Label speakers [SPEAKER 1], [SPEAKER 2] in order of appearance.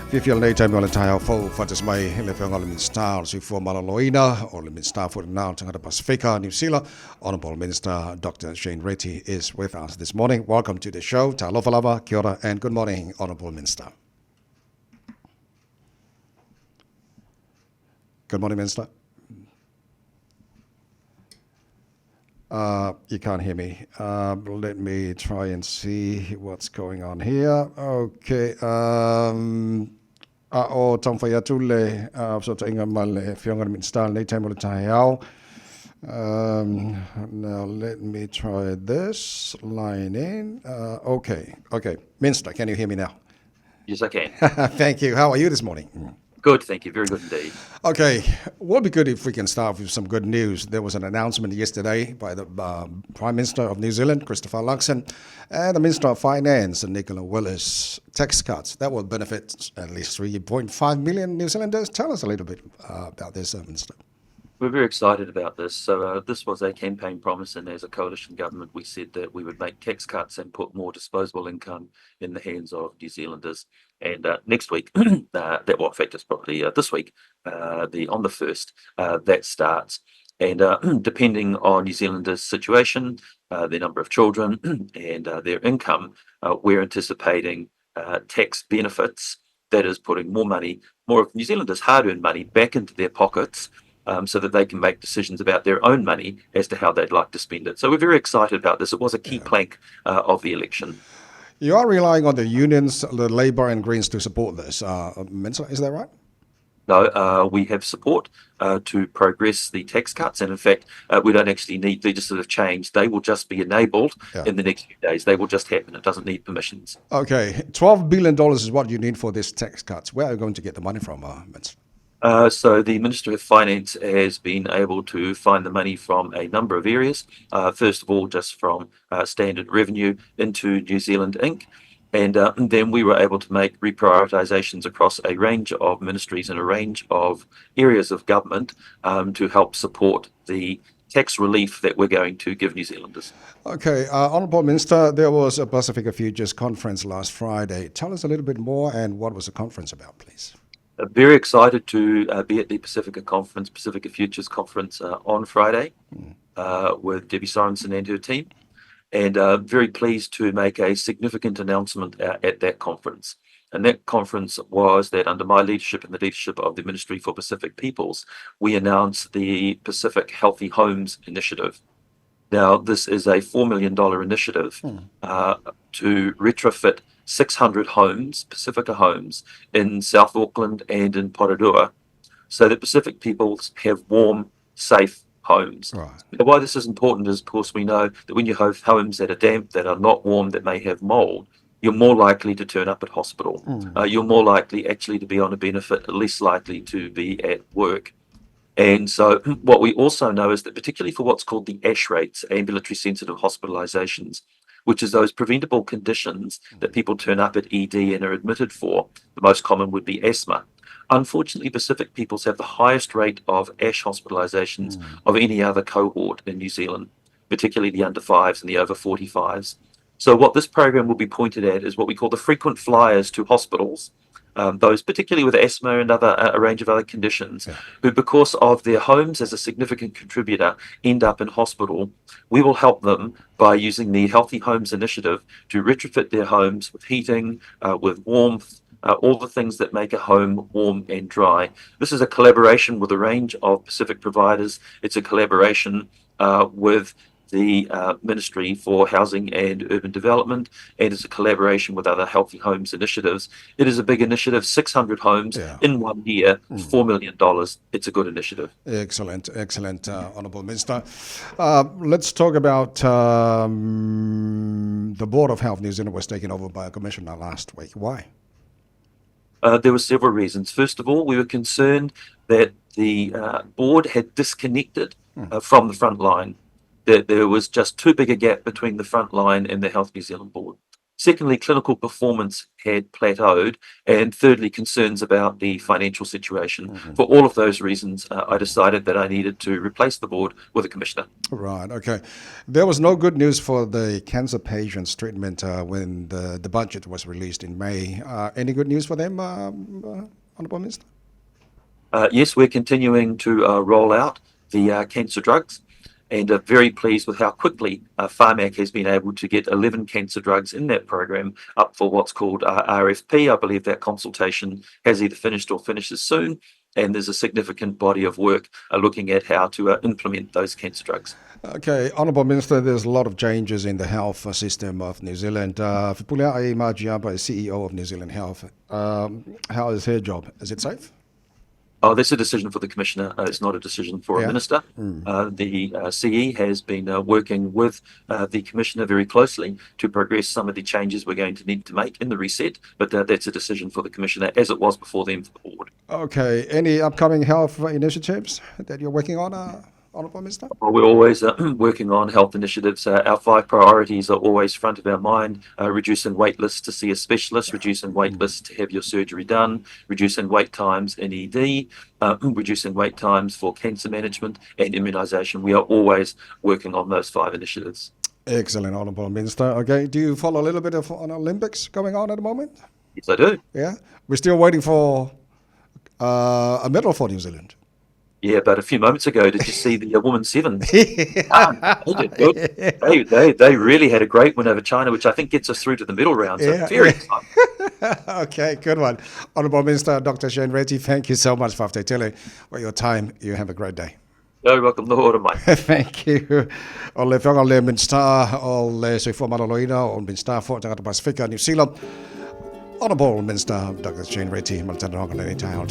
[SPEAKER 1] Fifial nei taimi o le tai au fau whatas mai le whianga le Minister si fua malaloina o le Minister for the now tangata Pasifika, New Zealand. Honourable Minister Dr. Shane Reti is with us this morning. Welcome to the show. Talofa lava, kia ora, and good morning, Honourable Minister. Good morning, Minister. You can't hear me. Let me try and see what's going on here. Okay. O tamwhai atu le so ta inga ma le whionga le Minister nei taimo le tahe au. Now let me try this line in. Okay. Minister, can you hear me now?
[SPEAKER 2] Yes, I can.
[SPEAKER 1] Thank you. How are you this morning?
[SPEAKER 2] Good, thank you. Very good indeed.
[SPEAKER 1] Okay, would be good if we can start with some good news. There was an announcement yesterday by the Prime Minister of New Zealand, Christopher Luxon, and the Minister of Finance, Nicola Willis, tax cuts that will benefit at least 3.5 million New Zealanders. Tell us a little bit about this, Minister.
[SPEAKER 2] We're very excited about this. So this was a campaign promise, and as a coalition government, we said that we would make tax cuts and put more disposable income in the hands of New Zealanders. And next week, in fact, it's probably this week, on the 1st, that starts. And depending on New Zealanders' situation, their number of children and their income, we're anticipating tax benefits that is putting more of New Zealanders' hard-earned money back into their pockets, so that they can make decisions about their own money as to how they'd like to spend it. So we're very excited about this. It was a key plank of the election.
[SPEAKER 1] You are relying on the unions, the Labour and Greens to support this, Minister, is that right?
[SPEAKER 2] No, we have support to progress the tax cuts, and in fact, we don't actually need legislative change. They will just be enabled in the next few days. They will just happen. It doesn't need permissions. Okay,
[SPEAKER 1] $12 billion is what you need for this tax cuts. Where are you going to get the money from, Minister?
[SPEAKER 2] So the Minister of Finance has been able to find the money from a number of areas. First of all, just from standard revenue into New Zealand Inc. And then we were able to make reprioritisations across a range of ministries and a range of areas of government to help support the tax relief that we're going to give New Zealanders.
[SPEAKER 1] Okay, Honourable Minister, there was a Pacifica Futures conference last Friday. Tell us a little bit more, and what was the conference about, please?
[SPEAKER 2] Very excited to be at the Pacifica Futures Conference on Friday with Debbie Sorensen and her team, and very pleased to make a significant announcement at that conference. And that conference was that under my leadership and the leadership of the Ministry for Pacific Peoples, we announced the Pacific Healthy Homes Initiative. Now, this is a $4 million initiative to retrofit 600 homes, Pacifica homes, in South Auckland and in Porirua, so that Pacific peoples have warm, safe homes.
[SPEAKER 1] Right.
[SPEAKER 2] Now, why this is important is, of course, we know that when you have homes that are damp, that are not warm, that may have mold, you're more likely to turn up at hospital. You're more likely actually to be on a benefit, less likely to be at work. And so what we also know is that particularly for what's called the ASH rates, ambulatory sensitive hospitalizations, which is those preventable conditions that people turn up at ED and are admitted for, the most common would be asthma. Unfortunately, Pacific peoples have the highest rate of ASH hospitalizations of any other cohort in New Zealand, particularly the under 5s and the over 45s. So what this program will be pointed at is what we call the frequent flyers to hospitals, those particularly with asthma and a range of other conditions, who because of their homes as a significant contributor end up in hospital. We will help them by using the Healthy Homes Initiative to retrofit their homes with heating, with warmth, all the things that make a home warm and dry. This is a collaboration with a range of Pacific providers. It's a collaboration with the Ministry for Housing and Urban Development, and it's a collaboration with other Healthy Homes initiatives. It is a big initiative, 600 homes in 1 year, $4 million. It's a good initiative.
[SPEAKER 1] Excellent, Honourable Minister. Let's talk about the Board of Health New Zealand was taken over by a commissioner last week. Why?
[SPEAKER 2] There were several reasons. First of all, we were concerned that the board had disconnected from the front line, that there was just too big a gap between the front line and the Health New Zealand board. Secondly, clinical performance had plateaued. And thirdly, concerns about the financial situation. For all of those reasons, I decided that I needed to replace the board with a commissioner.
[SPEAKER 1] Right, okay. There was no good news for the cancer patients' treatment when the budget was released in May. Any good news for them, Honourable Minister?
[SPEAKER 2] Yes, we're continuing to roll out the cancer drugs, and are very pleased with how quickly Pharmac has been able to get 11 cancer drugs in that program up for what's called RFP. I believe that consultation has either finished or finishes soon, and there's a significant body of work looking at how to implement those cancer drugs.
[SPEAKER 1] Okay, Honourable Minister, there's a lot of changes in the health system of New Zealand. Fipulia ai Majiaba is CEO of New Zealand Health. How is her job? Is it safe?
[SPEAKER 2] Oh, that's a decision for the commissioner. It's not a decision for a minister. The CE has been working with the commissioner very closely to progress some of the changes we're going to need to make in the reset, but that's a decision for the commissioner, as it was before them for the board.
[SPEAKER 1] Okay, any upcoming health initiatives that you're working on, Honourable Minister?
[SPEAKER 2] Well, we're always working on health initiatives. Our 5 priorities are always front of our mind: reducing wait lists to see a specialist, reducing wait lists to have your surgery done, reducing wait times in ED, reducing wait times for cancer management and immunisation. We are always working on those 5 initiatives.
[SPEAKER 1] Excellent, Honourable Minister. Okay, do you follow a little bit of on Olympics going on at the moment?
[SPEAKER 2] Yes, I do.
[SPEAKER 1] Yeah, we're still waiting for a medal for New Zealand.
[SPEAKER 2] Yeah, but a few moments ago, did you see the women's sevens? They did good. They really had a great win over China, which I think gets us through to the middle round. So very exciting.
[SPEAKER 1] Okay, good one. Honourable Minister Dr. Shane Reti, thank you so much for for your time. You have a great day.
[SPEAKER 2] You're welcome. Lord, mate.
[SPEAKER 1] Thank you. O le whanga le Minsta, o le soifua maraloina, o Minsta for Tangata Pasifika, New Zealand. Honourable Minister Dr. Shane Reti, Maltana Honga, Lenny Town.